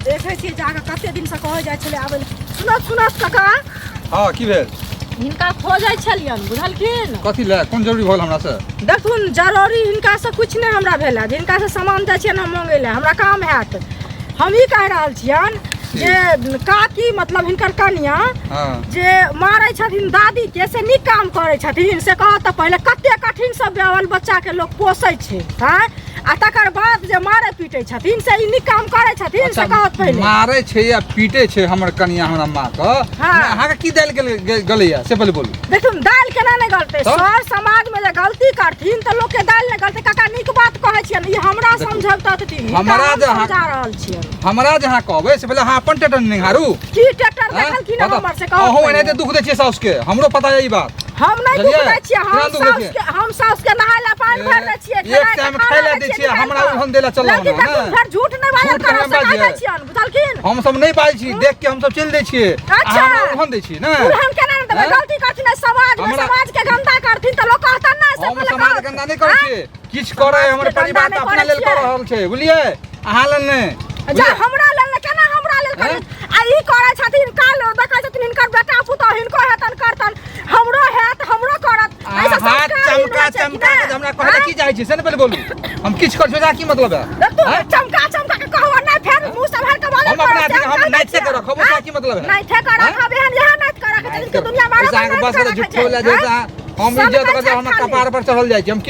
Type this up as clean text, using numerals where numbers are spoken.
देखे छी जाके कते दिन से कह जाय छले आबे सुनत काका। हां की भेल? हिनका खोजै छलियन बुझलखिन। कथी ले कोन जरूरी भल हमरा से? देखथुन जरूरी हिनका से कुछ नहीं हमरा भेल है। हिनका से सामान दै छियन हम मांगे ले हमरा काम हैत। हम ही कह रहल छियन जे काकी मतलब हिनकर कन्या जे मारे छथिन दादी के से नीक काम करे छथिन से कह त पहले कते कठिन से बेवल बच्चा के लोग पोसै छै हैं आ तकर बाद जे मारे पीटे छथिन से इ नीक काम करे छथिन से कहत पहले मारे छै या पीटे छै हमर कन्या हमरा मां क अहाँ के की दाल गलैया से पहले बोलू। देखुन दाल केना नै गलते सर समाज में जे गलती करथिन त लोग के दाल नै गलते काका नीक बात कहै छियन इ हमरा समझौता दिन हमरा समझा रहल छियन हमरा जहां कहबै से पहले अहाँ अपन टेटर निहारू की टेटर देखल की ना हमर से कहू अहो एनाते दुख दै छियै साउस के हमरो पता है ई बात हम नहीं दुख दै छियै हम साउस के नहायला पानी भर दै छियै एक टाइम खाइ ला दै छियै हमरा उहन देला चलौ ना फिर झूठ नहीं बाजल कर सकै छियन बुझलखिन हम सब नहीं बाजै छी देख के हम सब चल दै छियै अच्छा उहन दै छी ना हम केना देबै गलती करथिन समाज के गंदा करथिन त लोग कहतन ना से हम समाज गंदा नहीं करै छी किछ करे हमर परिवार अपना लेल कर रहल छै बुझलियै अहाँ लेल नहीं जा हमरा लेल केना हमरा लेल कर आ ई करै छथिन काल देखै छथिन हिनकर बेटा पुतौ हिनको हेतन करतन हमरो हेत हमरो करत ऐसा हाथ चमका के हमरा कहले की जाइ छी से ने पहले बोलू हम किछ कर छोड़ा की मतलब है चमका के कहवा नहीं फेर मुंह संभाल के बोले हम अपना हम नहीं थे कर रखबो की मतलब है नहीं थे कर रखब एहन यहां नहीं कर रख के दुनिया मारो बस झूठ बोला जैसा हम इज्जत कर हम कपार पर चढ़ल जाइ छी हम